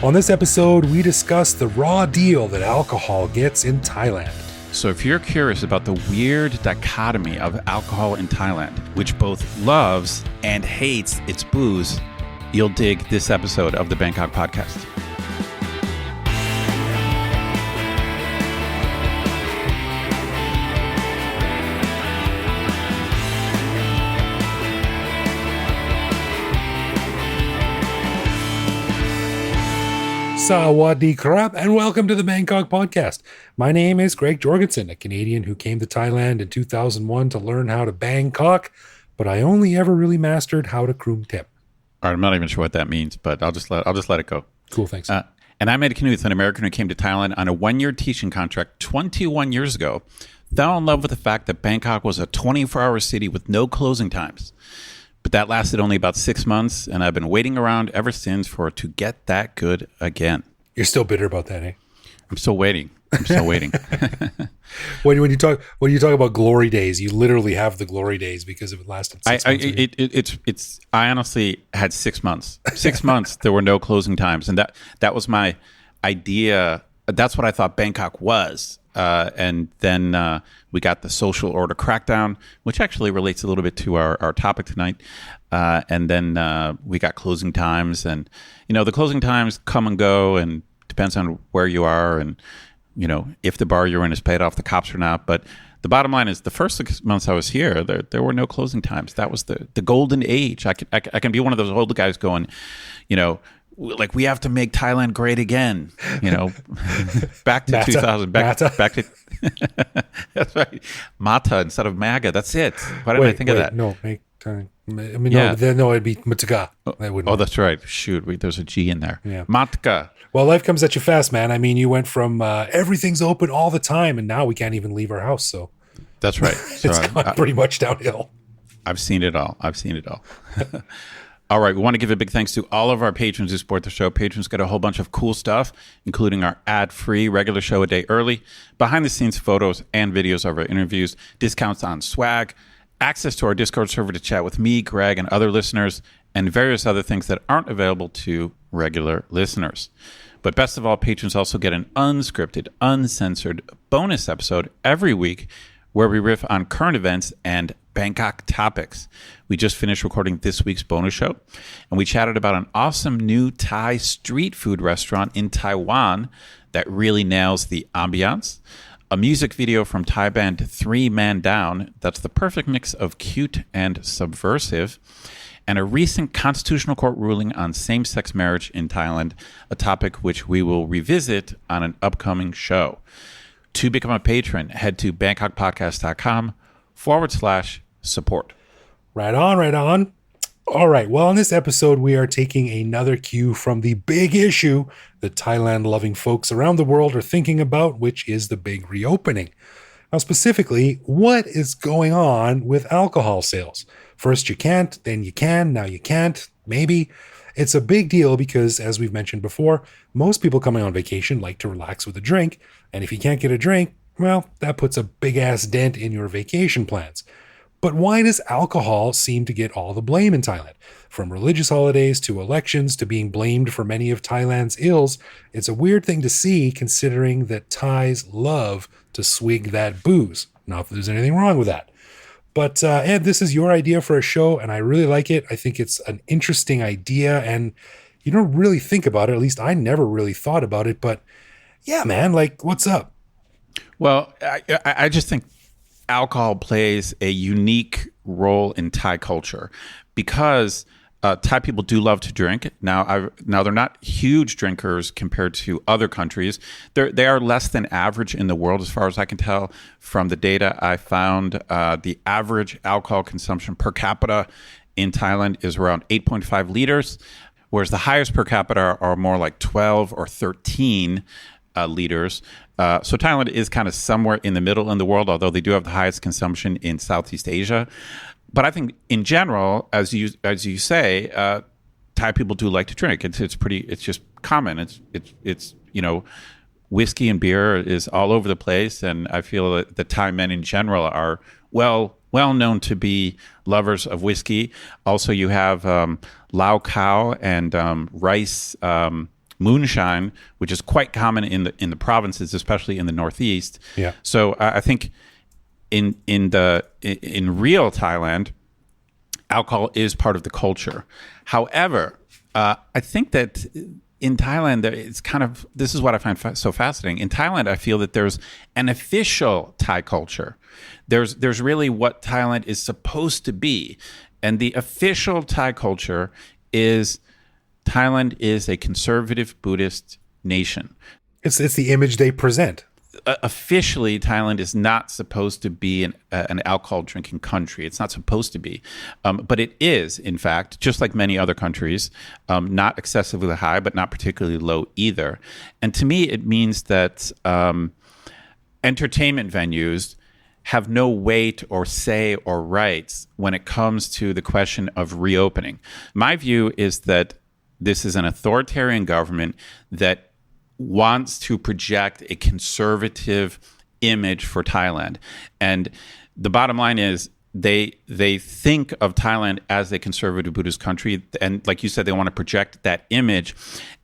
On this episode, we discuss the raw deal that alcohol gets in Thailand. So if you're curious about the weird dichotomy of alcohol in Thailand, which both loves and hates its booze, you'll dig this episode of the Bangkok podcast. Sawadee krap, and welcome to the Bangkok podcast. My name is Greg Jorgensen, a Canadian who came to Thailand in 2001 to learn how to Bangkok, but I only ever really mastered how to kroom tip. All right, I'm not even sure what that means, but I'll just let it go. Cool, thanks. And I made a canoe with an American who came to Thailand on a one-year teaching contract 21 years ago, fell in love with the fact that Bangkok was a 24-hour city with no closing times. But that lasted only about 6 months, and I've been waiting around ever since for it to get that good again. You're still bitter about that, eh? I'm still waiting. When you talk about glory days, you literally have the glory days because it lasted 6 months. I honestly had 6 months. 6 months there were no closing times, and that was my idea. That's what I thought Bangkok was. And then we got the social order crackdown, which actually relates a little bit to our topic tonight. And then we got closing times, and the closing times come and go, and depends on where you are, and if the bar you're in is paid off the cops or not. But the bottom line is, the first 6 months I was here, there were no closing times. That was the golden age. I can be one of those old guys going, like, we have to make Thailand great again, back to 2000, back to, that's right. Mata instead of MAGA. That's it. Why didn't I think of that? No, make time. No, it'd be Mataga. Oh, that's right. Shoot, there's a G in there. Yeah. Matka. Well, life comes at you fast, man. I mean, you went from everything's open all the time, and now we can't even leave our house. So that's right. It's gone pretty much downhill. I've seen it all. All right, we want to give a big thanks to all of our patrons who support the show. Patrons get a whole bunch of cool stuff, including our ad-free regular show a day early, behind-the-scenes photos and videos of our interviews, discounts on swag, access to our Discord server to chat with me, Greg, and other listeners, and various other things that aren't available to regular listeners. But best of all, patrons also get an unscripted, uncensored bonus episode every week where we riff on current events and Bangkok topics. We just finished recording this week's bonus show, and we chatted about an awesome new Thai street food restaurant in Taiwan that really nails the ambiance, a music video from Thai band 3 Man Down that's the perfect mix of cute and subversive, and a recent constitutional court ruling on same-sex marriage in Thailand, a topic which we will revisit on an upcoming show. To become a patron, head to bangkokpodcast.com/support. Right on. All right. Well, in this episode, we are taking another cue from the big issue that Thailand-loving folks around the world are thinking about, which is the big reopening. Now, specifically, what is going on with alcohol sales? First you can't, then you can, now you can't, maybe. It's a big deal because, as we've mentioned before, most people coming on vacation like to relax with a drink, and if you can't get a drink, well, that puts a big-ass dent in your vacation plans. But why does alcohol seem to get all the blame in Thailand? From religious holidays to elections to being blamed for many of Thailand's ills, it's a weird thing to see considering that Thais love to swig that booze. Not that there's anything wrong with that. But Ed, this is your idea for a show, and I really like it. I think it's an interesting idea, and you don't really think about it. At least I never really thought about it. But yeah, man, like, what's up? Well, I just think alcohol plays a unique role in Thai culture because Thai people do love to drink. Now they're not huge drinkers compared to other countries. They are less than average in the world, as far as I can tell from the data I found. The average alcohol consumption per capita in Thailand is around 8.5 liters, whereas the highest per capita are more like 12 or 13 liters. So Thailand is kind of somewhere in the middle in the world, although they do have the highest consumption in Southeast Asia. But I think in general, as you say, Thai people do like to drink. It's just common. It's whiskey and beer is all over the place, and I feel that the Thai men in general are well well known to be lovers of whiskey. Also, you have Lau Khao and rice moonshine, which is quite common in the provinces, especially in the Northeast. Yeah. So I think in real Thailand, alcohol is part of the culture. However, I think that in Thailand, it's kind of, this is what I find so fascinating. In Thailand, I feel that there's an official Thai culture. There's really what Thailand is supposed to be. And the official Thai culture is Thailand is a conservative Buddhist nation. It's the image they present. Officially, Thailand is not supposed to be an alcohol drinking country. It's not supposed to be. But it is, in fact, just like many other countries, not excessively high, but not particularly low either. And to me, it means that entertainment venues have no weight or say or rights when it comes to the question of reopening. My view is that this is an authoritarian government that wants to project a conservative image for Thailand. And the bottom line is they think of Thailand as a conservative Buddhist country. And like you said, they want to project that image.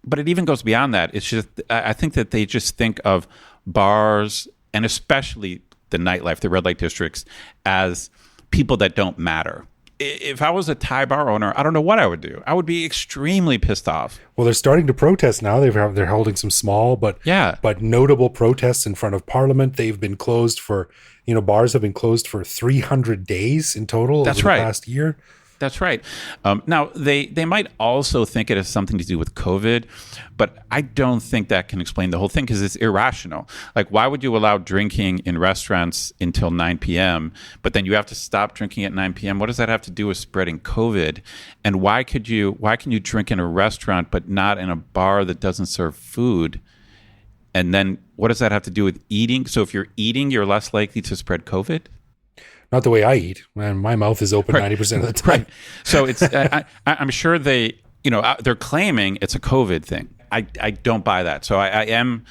But it even goes beyond that. It's just, I think that they just think of bars and especially the nightlife, the red light districts, as people that don't matter. If I was a Thai bar owner, I don't know what I would do. I would be extremely pissed off. Well, they're starting to protest now. They're holding some small but notable protests in front of Parliament. They've been closed for, bars have been closed for 300 days in total over the past year. That's right. Now, they might also think it has something to do with COVID, but I don't think that can explain the whole thing because it's irrational. Like, why would you allow drinking in restaurants until 9 p.m., but then you have to stop drinking at 9 p.m.? What does that have to do with spreading COVID? And why can you drink in a restaurant but not in a bar that doesn't serve food? And then what does that have to do with eating? So if you're eating, you're less likely to spread COVID? Not the way I eat. Man, my mouth is open 90% of the time. Right. So it's I'm sure they're claiming it's a COVID thing. I don't buy that. So I am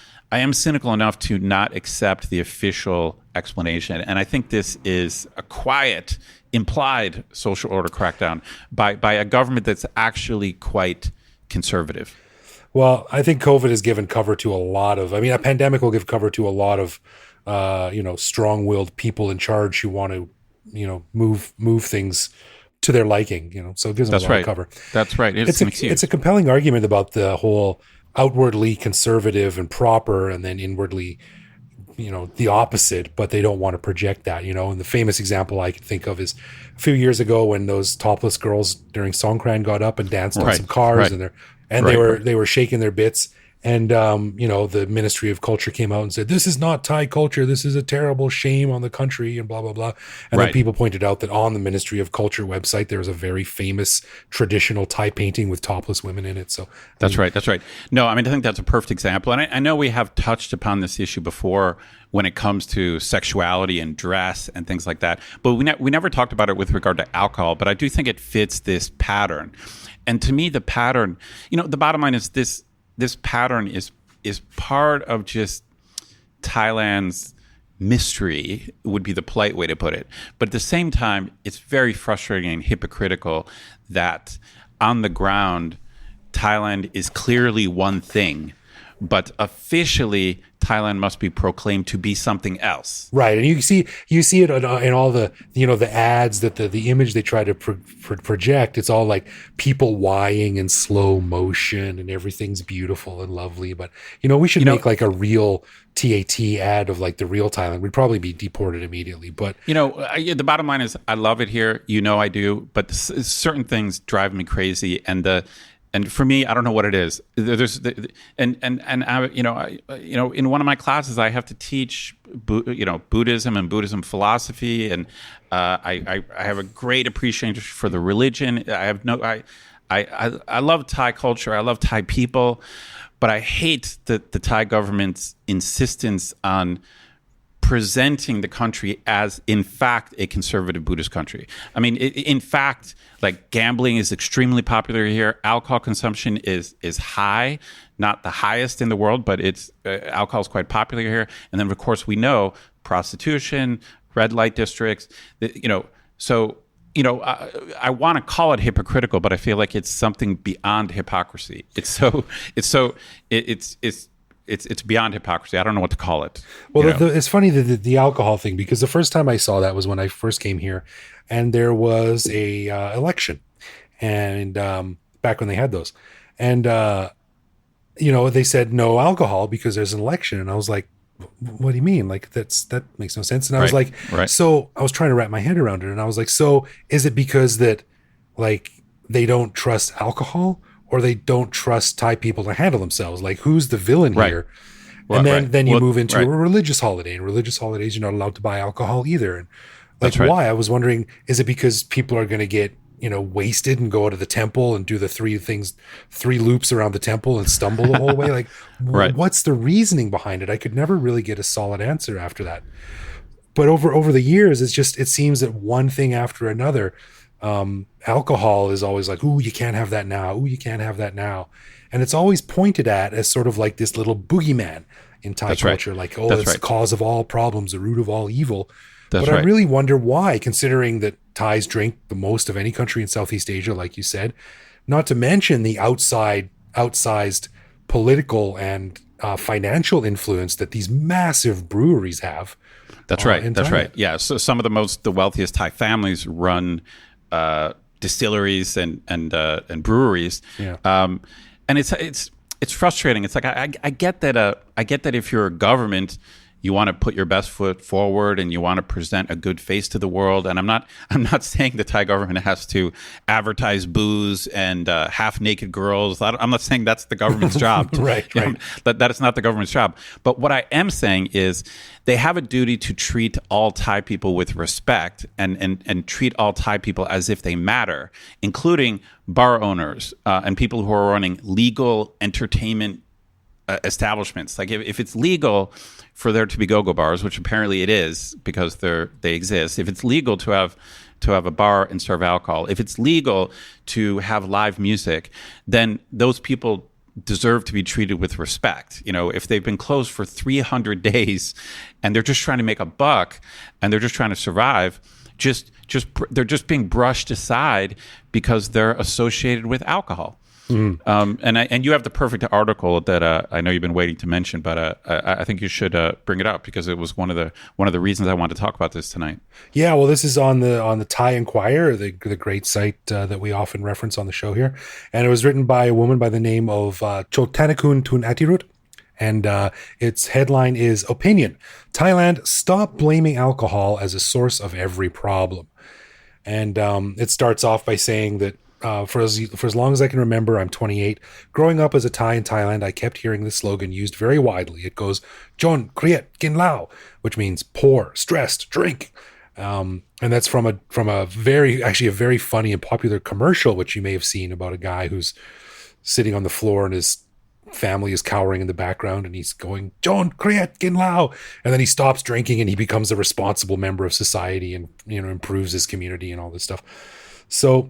cynical enough to not accept the official explanation. And I think this is a quiet, implied social order crackdown by a government that's actually quite conservative. Well, I think COVID has given cover to a pandemic will give cover to a lot of strong-willed people in charge who want to, move things to their liking, so it gives them a lot of cover. That's right. It's a compelling argument about the whole outwardly conservative and proper and then inwardly, the opposite, but they don't want to project that, and the famous example I can think of is a few years ago when those topless girls during Songkran got up and danced on some cars they were shaking their bits. And, the Ministry of Culture came out and said, this is not Thai culture. This is a terrible shame on the country and blah, blah, blah. And then people pointed out that on the Ministry of Culture website, there was a very famous traditional Thai painting with topless women in it. So That's right. No, I think that's a perfect example. And I know we have touched upon this issue before when it comes to sexuality and dress and things like that. But we never talked about it with regard to alcohol. But I do think it fits this pattern. And to me, the pattern, the bottom line is this pattern is part of just Thailand's mystery, would be the polite way to put it. But at the same time, it's very frustrating and hypocritical that on the ground, Thailand is clearly one thing, but officially Thailand must be proclaimed to be something else. Right. And you see it in all the, the ads that the image they try to project, it's all like people wying in slow motion and everything's beautiful and lovely. But, we should make like a real TAT ad of like the real Thailand. We'd probably be deported immediately. But, the bottom line is I love it here. I do. But certain things drive me crazy. And for me, I don't know what it is. There's in one of my classes, I have to teach, Buddhism and Buddhism philosophy, and I have a great appreciation for the religion. I love Thai culture. I love Thai people, but I hate the Thai government's insistence on presenting the country as, in fact, a conservative Buddhist country. In fact, like gambling is extremely popular here. Alcohol consumption is high, not the highest in the world, but alcohol is quite popular here. And then, of course, we know prostitution, red light districts. So I want to call it hypocritical, but I feel like it's something beyond hypocrisy. It's beyond hypocrisy. I don't know what to call it. Well, it's funny the alcohol thing, because the first time I saw that was when I first came here, and there was a election, and back when they had those, and they said no alcohol because there's an election, and I was like, what do you mean? Like that makes no sense. And I was like, so I was trying to wrap my head around it, and I was like, so is it because that like they don't trust alcohol, or they don't trust Thai people to handle themselves? Like, who's the villain here? And then you move into a religious holiday, and religious holidays, you're not allowed to buy alcohol either. And like, why? I was wondering, is it because people are going to get wasted and go to the temple and do the three loops around the temple and stumble the whole way? Like, what's the reasoning behind it? I could never really get a solid answer after that. But over the years, it seems that one thing after another, alcohol is always like, ooh, you can't have that now. Ooh, you can't have that now. And it's always pointed at as sort of like this little boogeyman in Thai culture. Like, oh, it's the cause of all problems, the root of all evil. But I really wonder why, considering that Thais drink the most of any country in Southeast Asia, like you said, not to mention the outsized political and financial influence that these massive breweries have. That's right. Yeah. So some of the wealthiest Thai families run distilleries and breweries. Yeah. And it's frustrating. It's like I get that. I get that if you're a government, you want to put your best foot forward and you want to present a good face to the world. And I'm not saying the Thai government has to advertise booze and half-naked girls. I'm not saying that's the government's job. Right. That is not the government's job. But what I am saying is they have a duty to treat all Thai people with respect and treat all Thai people as if they matter, including bar owners and people who are running legal entertainment establishments. Like if it's legal for there to be go-go bars, which apparently it is because they exist. If it's legal to have a bar and serve alcohol, if it's legal to have live music, then those people deserve to be treated with respect. If they've been closed for 300 days and they're just trying to make a buck and they're just trying to survive, they're just being brushed aside because they're associated with alcohol. And you have the perfect article that I know you've been waiting to mention, but I think you should bring it up because it was one of the reasons I wanted to talk about this tonight. Yeah, well, this is on the Thai Enquirer, the great site that we often reference on the show here, and it was written by a woman by the name of Chotanakun Tun Atirut, and its headline is "Opinion: Thailand Stop Blaming Alcohol as a Source of Every Problem," and it starts off by saying that. For as long as I can remember, I'm 28. Growing up as a Thai in Thailand, I kept hearing this slogan used very widely. It goes, "Jon Kriet Gin Lao," which means poor, stressed, drink. And that's from a very funny and popular commercial, which you may have seen, about a guy who's sitting on the floor and his family is cowering in the background, and he's going, "Jon Kriet Gin Lao," and then he stops drinking and he becomes a responsible member of society and improves his community and all this stuff. So.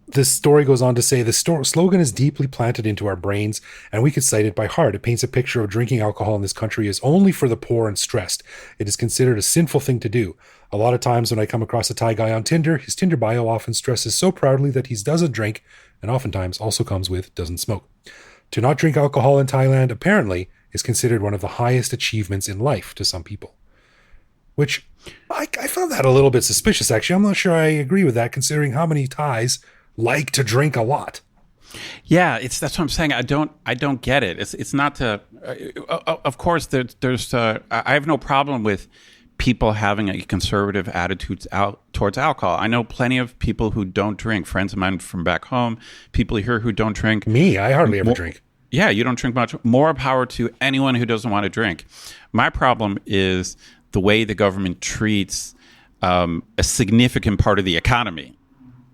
This story goes on to say the slogan is deeply planted into our brains, and we could cite it by heart. It paints a picture of drinking alcohol in this country is only for the poor and stressed. It is considered a sinful thing to do. A lot of times when I come across a Thai guy on Tinder, his Tinder bio often stresses so proudly that he doesn't drink, and oftentimes also comes with doesn't smoke. To not drink alcohol in Thailand, apparently, is considered one of the highest achievements in life to some people. Which I found that a little bit suspicious, actually. I'm not sure I agree with that, considering how many Thais like to drink a lot. Yeah, that's what I'm saying. I don't get it. It's not to. Of course, there's. I have no problem with people having a conservative attitude towards alcohol. I know plenty of people who don't drink. Friends of mine from back home, people here who don't drink. Me, I hardly ever drink. Yeah, you don't drink much. More power to anyone who doesn't want to drink. My problem is the way the government treats a significant part of the economy,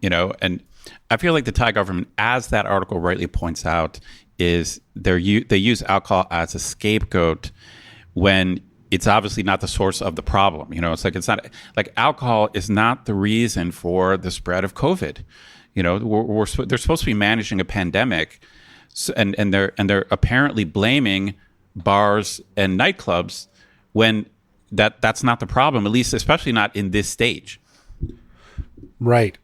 and I feel like the Thai government, as that article rightly points out, is they use alcohol as a scapegoat when it's obviously not the source of the problem. It's not like alcohol is not the reason for the spread of COVID. They're supposed to be managing a pandemic, and they're apparently blaming bars and nightclubs when that's not the problem, at least especially not in this stage. Right.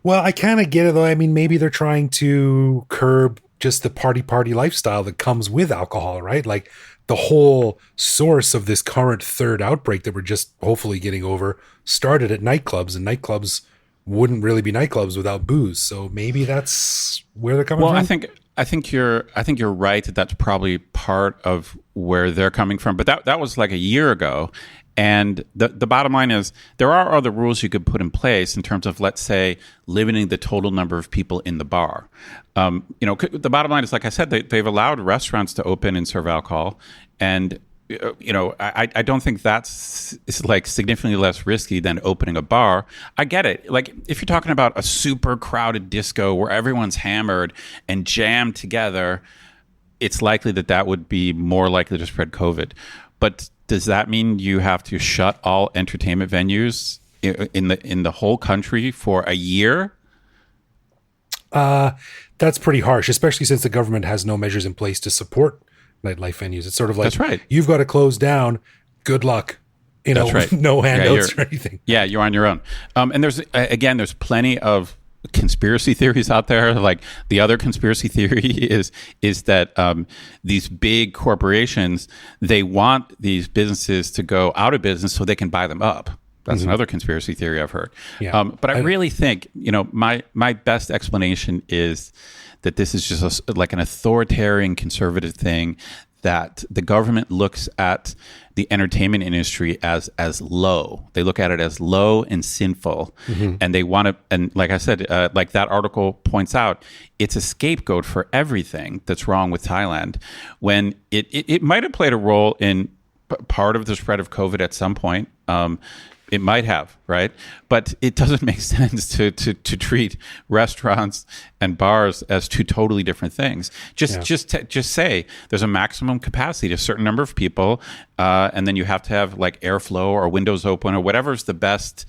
Well, I kind of get it, though. I mean, maybe they're trying to curb just the party lifestyle that comes with alcohol, right? Like the whole source of this current third outbreak that we're just hopefully getting over started at nightclubs, and nightclubs wouldn't really be nightclubs without booze. So maybe that's where they're coming from. Well, I think you're right that that's probably part of where they're coming from. But that was like a year ago. And the bottom line is there are other rules you could put in place in terms of, let's say, limiting the total number of people in the bar. The bottom line is, like I said, they've allowed restaurants to open and serve alcohol. And, I don't think that's like significantly less risky than opening a bar. I get it. Like if you're talking about a super crowded disco where everyone's hammered and jammed together, it's likely that would be more likely to spread COVID. But does that mean you have to shut all entertainment venues in the whole country for a year? That's pretty harsh, especially since the government has no measures in place to support nightlife venues. It's sort of like, that's right. You've got to close down. Good luck. That's right. No handouts or anything. Yeah, you're on your own. And there's plenty of conspiracy theories out there. Like the other conspiracy theory is that these big corporations, they want these businesses to go out of business so they can buy them up. That's another conspiracy theory I've heard. Yeah. But I really think, my best explanation is that this is just like an authoritarian conservative thing, that the government looks at the entertainment industry as low. They look at it as low and sinful. And they want to, and like I said, like that article points out, it's a scapegoat for everything that's wrong with Thailand, when it might have played a role in part of the spread of COVID at some point. It might have, right? But it doesn't make sense to treat restaurants and bars as two totally different things. Just say there's a maximum capacity to a certain number of people, and then you have to have like airflow or windows open or whatever's the best,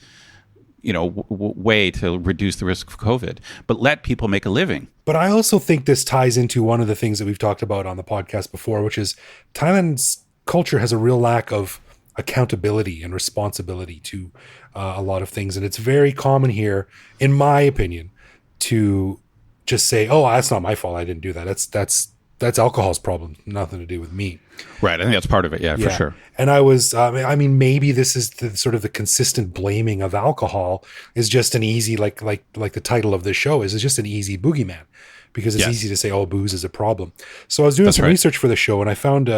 way to reduce the risk of COVID. But let people make a living. But I also think this ties into one of the things that we've talked about on the podcast before, which is Thailand's culture has a real lack of accountability and responsibility to a lot of things. And it's very common here, in my opinion, to just say, oh, that's not my fault. I didn't do that. That's alcohol's problem. Nothing to do with me. Right. I think that's part of it. Yeah, for sure. And I was, maybe this is the sort of the consistent blaming of alcohol is just an easy, like the title of this show is, it's just an easy boogeyman, because it's easy to say, oh, booze is a problem. So I was doing some research for the show, and I found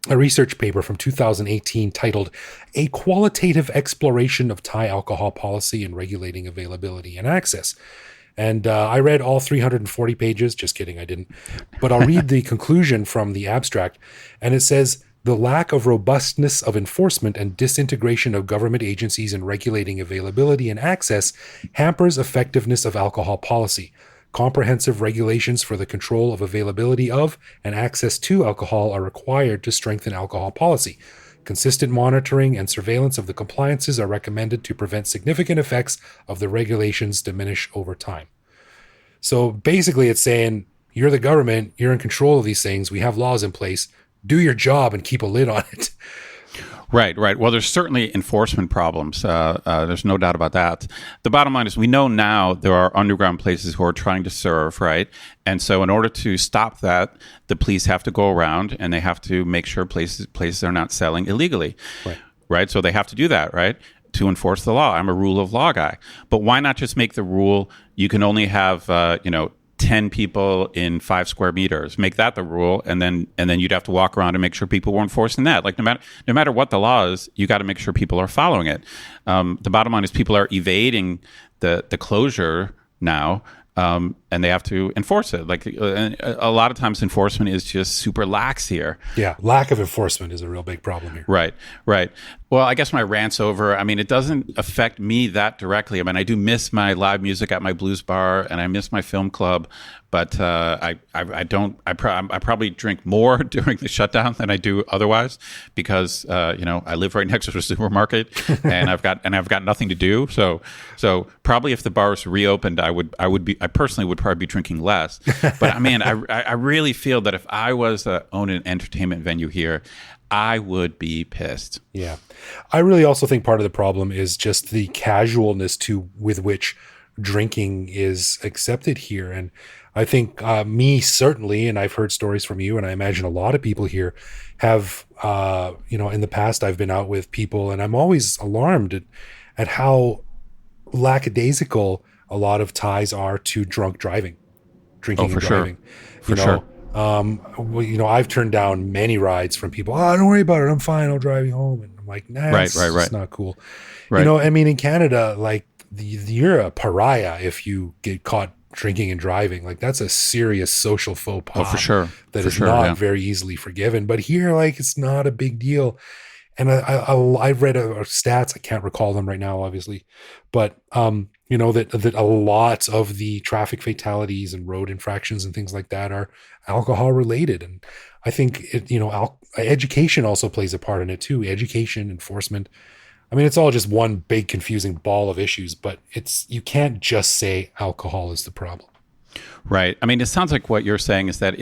a research paper from 2018 titled "A Qualitative Exploration of Thai Alcohol Policy and Regulating Availability and Access." And I read all 340 pages. Just kidding, I didn't. But I'll read the conclusion from the abstract. And it says, "The lack of robustness of enforcement and disintegration of government agencies in regulating availability and access hampers effectiveness of alcohol policy. Comprehensive regulations for the control of availability of and access to alcohol are required to strengthen alcohol policy. Consistent monitoring and surveillance of the compliances are recommended to prevent significant effects of the regulations diminish over time." So basically it's saying, you're the government, you're in control of these things, we have laws in place, do your job and keep a lid on it. Right. Well, there's certainly enforcement problems. There's no doubt about that. The bottom line is we know now there are underground places who are trying to serve, right? And so in order to stop that, the police have to go around and they have to make sure places are not selling illegally, right? So they have to do that, right? To enforce the law. I'm a rule of law guy. But why not just make the rule you can only have, 10 people in 5 square meters, make that the rule. And then you'd have to walk around and make sure people were enforcing that. Like no matter what the law is, you got to make sure people are following it. The bottom line is people are evading the closure now. And they have to enforce it. Like a lot of times enforcement is just super lax here. Yeah. Lack of enforcement is a real big problem here. Right. Well, I guess my rant's over. I mean, it doesn't affect me that directly. I mean, I do miss my live music at my blues bar and I miss my film club, but I probably drink more during the shutdown than I do otherwise because, I live right next to a supermarket and I've got nothing to do. So probably if the bars reopened, I personally would probably be drinking less. But I mean, I really feel that if I was to own an entertainment venue here, I would be pissed. Yeah. I really also think part of the problem is just the casualness with which drinking is accepted here. And I think me certainly, and I've heard stories from you, and I imagine a lot of people here have, in the past I've been out with people, and I'm always alarmed at how lackadaisical a lot of Thais are to drunk driving, drinking and driving. For sure. I've turned down many rides from people. Oh, don't worry about it. I'm fine. I'll drive you home. And I'm like, nah, it's not cool. Right. I mean, in Canada, like you're a pariah if you get caught drinking and driving. Like that's a serious social faux pas. For sure. That is not very easily forgiven. But here, like, it's not a big deal. And I've read stats. I can't recall them right now, obviously, but that a lot of the traffic fatalities and road infractions and things like that are alcohol related. And I think education also plays a part in it too. Education, enforcement. I mean, it's all just one big confusing ball of issues, but you can't just say alcohol is the problem. Right. I mean, it sounds like what you're saying is that,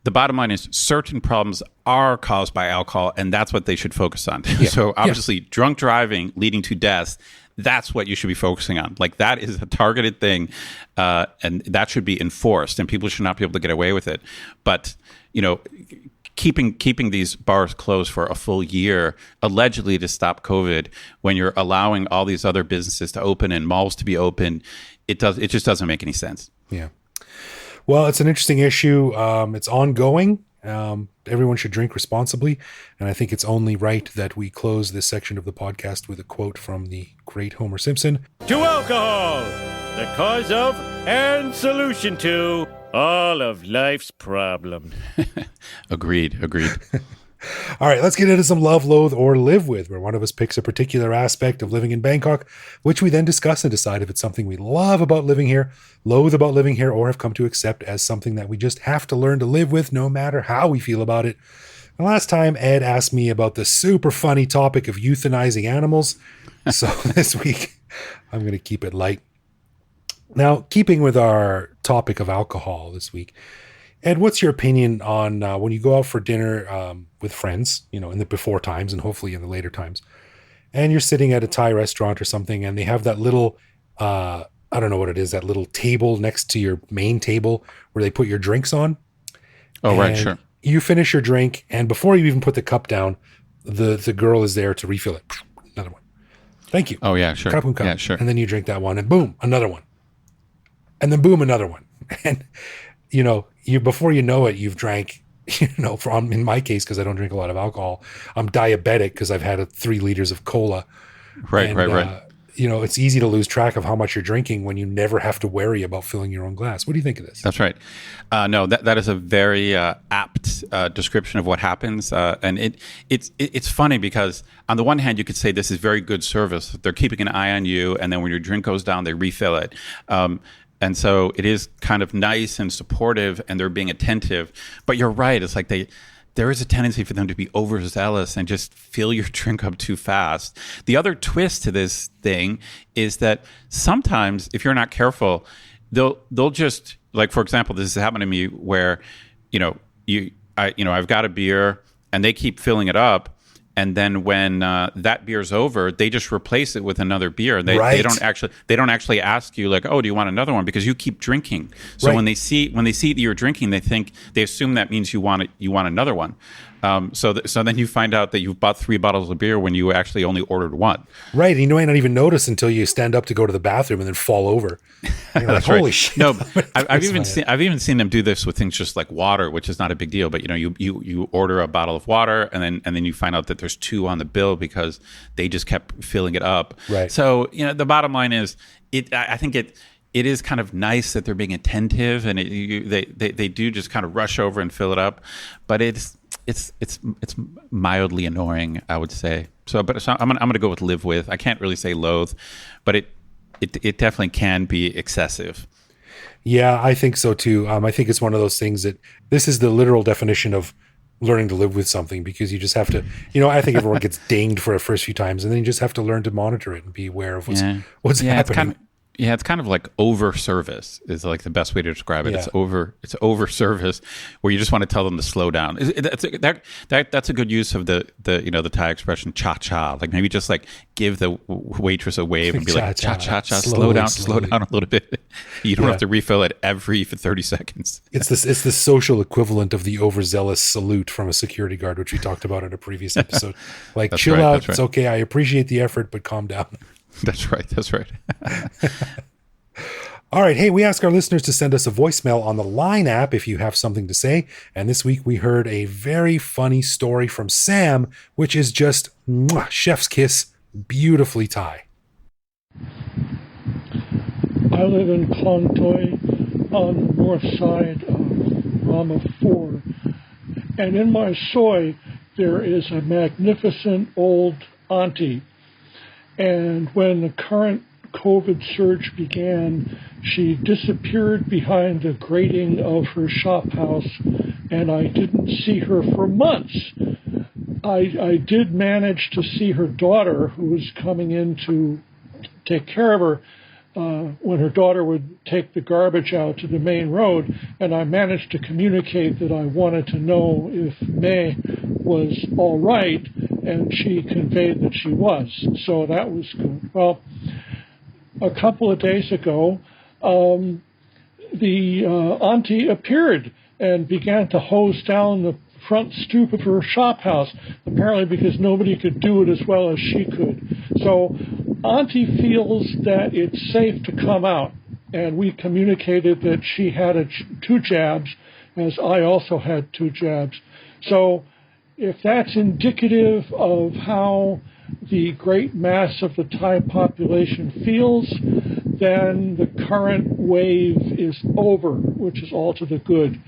the bottom line is certain problems are caused by alcohol, and that's what they should focus on. Yeah. So obviously, drunk driving leading to death, that's what you should be focusing on. Like that is a targeted thing, and that should be enforced, and people should not be able to get away with it. But, keeping these bars closed for a full year, allegedly to stop COVID, when you're allowing all these other businesses to open and malls to be open, it just doesn't make any sense. Yeah. Well, it's an interesting issue. It's ongoing. Everyone should drink responsibly. And I think it's only right that we close this section of the podcast with a quote from the great Homer Simpson. To alcohol, the cause of and solution to all of life's problems. Agreed. All right, let's get into some love, loathe, or live with, where one of us picks a particular aspect of living in Bangkok, which we then discuss and decide if it's something we love about living here, loathe about living here, or have come to accept as something that we just have to learn to live with no matter how we feel about it. And last time, Ed asked me about the super funny topic of euthanizing animals. So this week, I'm going to keep it light. Now, keeping with our topic of alcohol this week, Ed, what's your opinion on when you go out for dinner with friends, in the before times and hopefully in the later times, and you're sitting at a Thai restaurant or something, and they have that little, I don't know what it is, that little table next to your main table where they put your drinks on. Oh, right, sure. You finish your drink, and before you even put the cup down, the girl is there to refill it. Another one. Thank you. Oh, yeah, sure. Cup. Yeah, sure. And then you drink that one, and boom, another one. And then boom, another one. And before you know it, you've drank, in my case, because I don't drink a lot of alcohol, I'm diabetic because I've had 3 liters of cola. Right. It's easy to lose track of how much you're drinking when you never have to worry about filling your own glass. What do you think of this? That's right. No, that is a very apt description of what happens. And it's funny because on the one hand, you could say this is very good service. They're keeping an eye on you. And then when your drink goes down, they refill it. And so it is kind of nice and supportive, and they're being attentive. But you're right. It's like there is a tendency for them to be overzealous and just fill your drink up too fast. The other twist to this thing is that sometimes, if you're not careful, they'll just, like, for example, this has happened to me where, I've got a beer and they keep filling it up. And then when that beer's over, they just replace it with another beer. They don't actually ask you like, oh, do you want another one? Because you keep drinking. So when they see that you're drinking, they assume that means you want another one. So then you find out that you've bought 3 bottles of beer when you actually only ordered 1. Right. And you might not even notice until you stand up to go to the bathroom and then fall over. And you're like, holy shit. No, I've even seen them do this with things just like water, which is not a big deal. But you order a bottle of water and then you find out that there's 2 on the bill because they just kept filling it up. Right. So the bottom line is, I think it is kind of nice that they're being attentive and they do just kind of rush over and fill it up, but it's mildly annoying, I would say. So I'm gonna go with live with. I can't really say loathe, but it definitely can be excessive. Yeah, I think so too. I think it's one of those things that this is the literal definition of learning to live with something, because you just have to, I think everyone gets dinged for the first few times, and then you just have to learn to monitor it and be aware of what's happening. Yeah, it's kind of like over service is like the best way to describe it. Yeah. It's over service where you just want to tell them to slow down. That's a good use of the Thai expression cha cha. Like maybe just like give the waitress a wave and be like cha cha cha, slow down a little bit. You don't have to refill it every 30 seconds. It's the social equivalent of the overzealous salute from a security guard, which we talked about in a previous episode. Like chill right, out, that's right. it's okay. I appreciate the effort, but calm down. That's right. All right. Hey, we ask our listeners to send us a voicemail on the Line app if you have something to say. And this week we heard a very funny story from Sam, which is just chef's kiss, beautifully Thai. I live in Klong Toi on the north side of Rama 4. And in my soy, there is a magnificent old auntie. And when the current COVID surge began, she disappeared behind the grating of her shop house, and I didn't see her for months. I did manage to see her daughter, who was coming in to take care of her, when her daughter would take the garbage out to the main road, and I managed to communicate that I wanted to know if May was all right, and she conveyed that she was. So that was good. Well, a couple of days ago, the auntie appeared and began to hose down the front stoop of her shop house, apparently because nobody could do it as well as she could. So auntie feels that it's safe to come out, and we communicated that she had 2 jabs, as I also had 2 jabs. So if that's indicative of how the great mass of the Thai population feels, then the current wave is over, which is all to the good.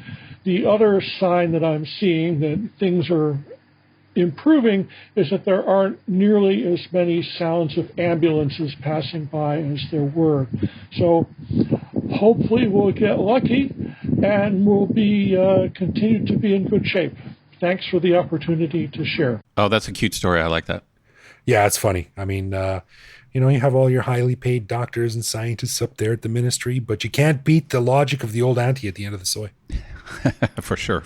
The other sign that I'm seeing that things are improving is that there aren't nearly as many sounds of ambulances passing by as there were. So hopefully we'll get lucky and we'll be continue to be in good shape. Thanks for the opportunity to share. Oh, that's a cute story. I like that. Yeah, it's funny. I mean, you have all your highly paid doctors and scientists up there at the ministry, but you can't beat the logic of the old auntie at the end of the soy. For sure.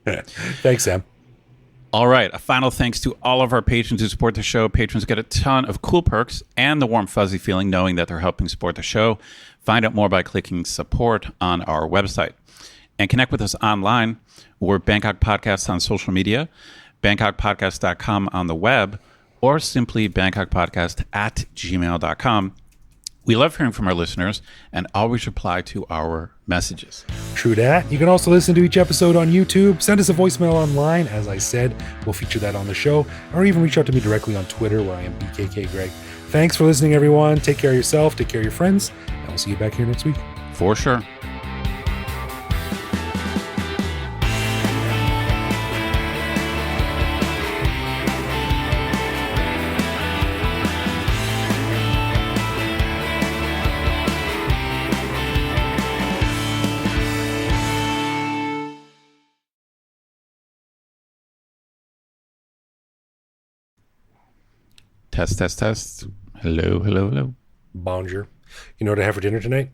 Thanks, Sam. All right. A final thanks to all of our patrons who support the show. Patrons get a ton of cool perks and the warm, fuzzy feeling knowing that they're helping support the show. Find out more by clicking support on our website. And connect with us online. We're Bangkok Podcasts on social media, bangkokpodcast.com on the web, or simply bangkokpodcast@gmail.com. We love hearing from our listeners and always reply to our messages. True that. You can also listen to each episode on YouTube. Send us a voicemail online. As I said, we'll feature that on the show, or even reach out to me directly on Twitter, where I am BKK Greg. Thanks for listening, everyone. Take care of yourself, take care of your friends, and we'll see you back here next week. For sure. Test. Hello. Bonjour. You know what I have for dinner tonight?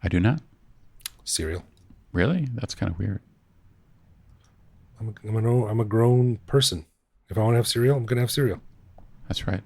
I do not. Cereal. Really? That's kind of weird. I'm a grown person. If I want to have cereal, I'm going to have cereal. That's right.